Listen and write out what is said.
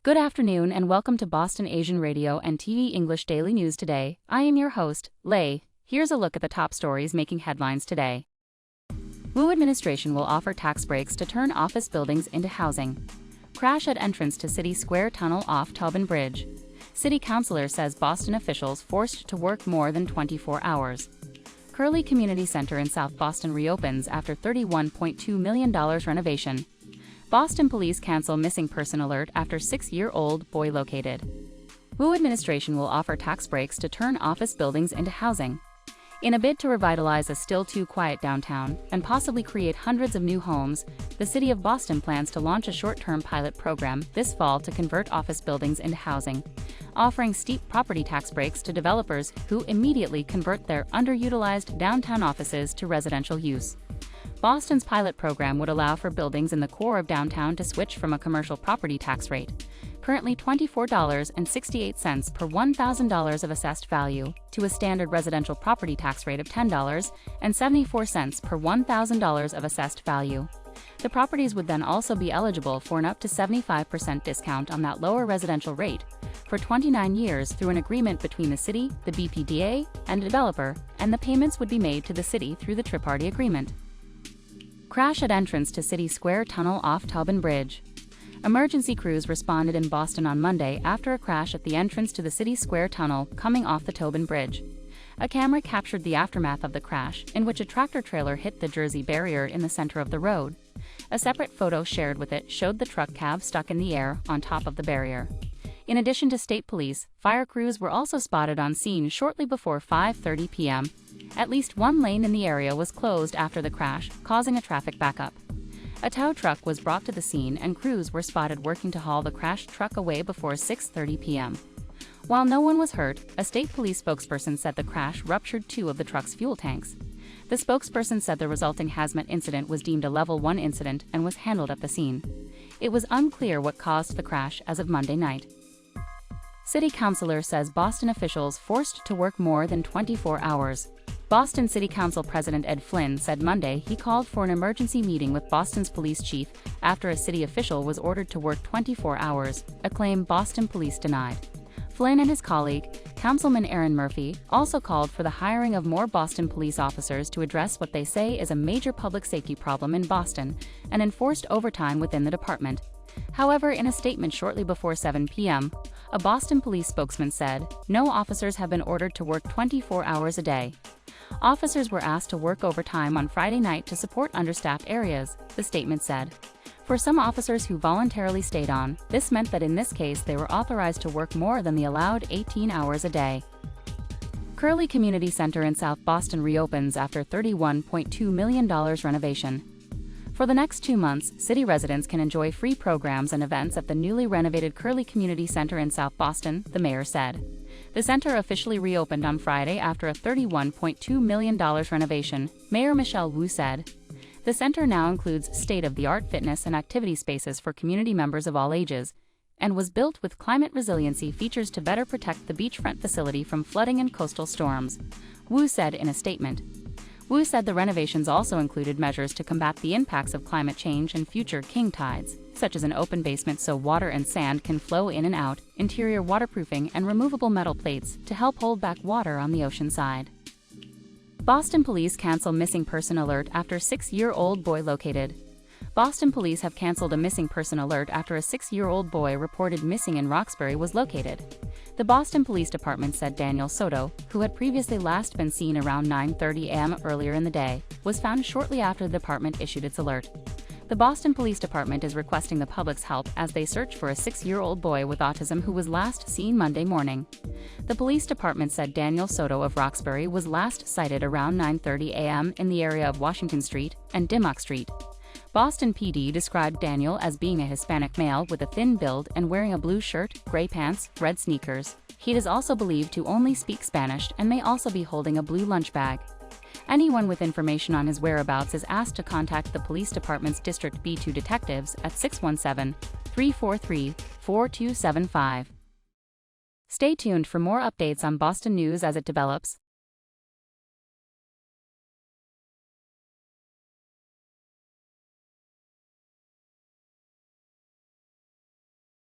Good afternoon and welcome to Boston Asian Radio and TV English Daily News today. I am your host, Lei. Here's a look at the top stories making headlines today. Wu administration will offer tax breaks to turn office buildings into housing. Crash at entrance to City Square tunnel off Tobin Bridge. City Councilor says Boston officials forced to work more than 24 hours. Curley Community Center in South Boston reopens after $31.2 million renovation. Boston police cancel missing person alert after 6-year-old boy located. Wu administration will offer tax breaks to turn office buildings into housing. In a bid to revitalize a still too quiet downtown and possibly create hundreds of new homes, the City of Boston plans to launch a short-term pilot program this fall to convert office buildings into housing, offering steep property tax breaks to developers who immediately convert their underutilized downtown offices to residential use. Boston's pilot program would allow for buildings in the core of downtown to switch from a commercial property tax rate, currently $24.68 per $1,000 of assessed value, to a standard residential property tax rate of $10.74 per $1,000 of assessed value. The properties would then also be eligible for an up to 75% discount on that lower residential rate for 29 years through an agreement between the city, the BPDA, and a developer, and the payments would be made to the city through the triparty agreement. Crash at entrance to City Square tunnel off Tobin Bridge. Emergency crews responded in Boston on Monday after a crash at the entrance to the City Square tunnel coming off the Tobin Bridge. A camera captured the aftermath of the crash, in which a tractor-trailer hit the Jersey barrier in the center of the road. A separate photo shared with it showed the truck cab stuck in the air on top of the barrier. In addition to state police, fire crews were also spotted on scene shortly before 5:30 p.m. At least one lane in the area was closed after the crash, causing a traffic backup. A tow truck was brought to the scene and crews were spotted working to haul the crashed truck away before 6:30 p.m. While no one was hurt, a state police spokesperson said the crash ruptured 2 of the truck's fuel tanks. The spokesperson said the resulting hazmat incident was deemed a Level 1 incident and was handled at the scene. It was unclear what caused the crash as of Monday night. City Councilor says Boston officials forced to work more than 24 hours. Boston City Council President Ed Flynn said Monday he called for an emergency meeting with Boston's police chief after a city official was ordered to work 24 hours, a claim Boston police denied. Flynn and his colleague, Councilman Aaron Murphy, also called for the hiring of more Boston police officers to address what they say is a major public safety problem in Boston and enforced overtime within the department. However, in a statement shortly before 7 p.m., a Boston police spokesman said, "No officers have been ordered to work 24 hours a day." Officers were asked to work overtime on Friday night to support understaffed areas, the statement said. For some officers who voluntarily stayed on, this meant that in this case they were authorized to work more than the allowed 18 hours a day. Curley Community Center in South Boston reopens after $31.2 million renovation. For the next 2 months, city residents can enjoy free programs and events at the newly renovated Curley Community Center in South Boston, the mayor said. The center officially reopened on Friday after a $31.2 million renovation, Mayor Michelle Wu said. The center now includes state-of-the-art fitness and activity spaces for community members of all ages, and was built with climate resiliency features to better protect the beachfront facility from flooding and coastal storms, Wu said in a statement. Wu said the renovations also included measures to combat the impacts of climate change and future king tides, such as an open basement so water and sand can flow in and out, interior waterproofing, and removable metal plates to help hold back water on the ocean side. Boston police cancel missing person alert after 6-year-old boy located. Boston police have canceled a missing person alert after a 6-year-old boy reported missing in Roxbury was located. The Boston Police Department said Daniel Soto, who had previously last been seen around 9:30 a.m. earlier in the day, was found shortly after the department issued its alert. The Boston Police Department is requesting the public's help as they search for a 6-year-old boy with autism who was last seen Monday morning. The police department said Daniel Soto of Roxbury was last sighted around 9:30 a.m. in the area of Washington Street and Dimmock Street. Boston PD described Daniel as being a Hispanic male with a thin build and wearing a blue shirt, gray pants, red sneakers. He is also believed to only speak Spanish and may also be holding a blue lunch bag. Anyone with information on his whereabouts is asked to contact the police department's District B2 detectives at 617-343-4275. Stay tuned for more updates on Boston news as it develops.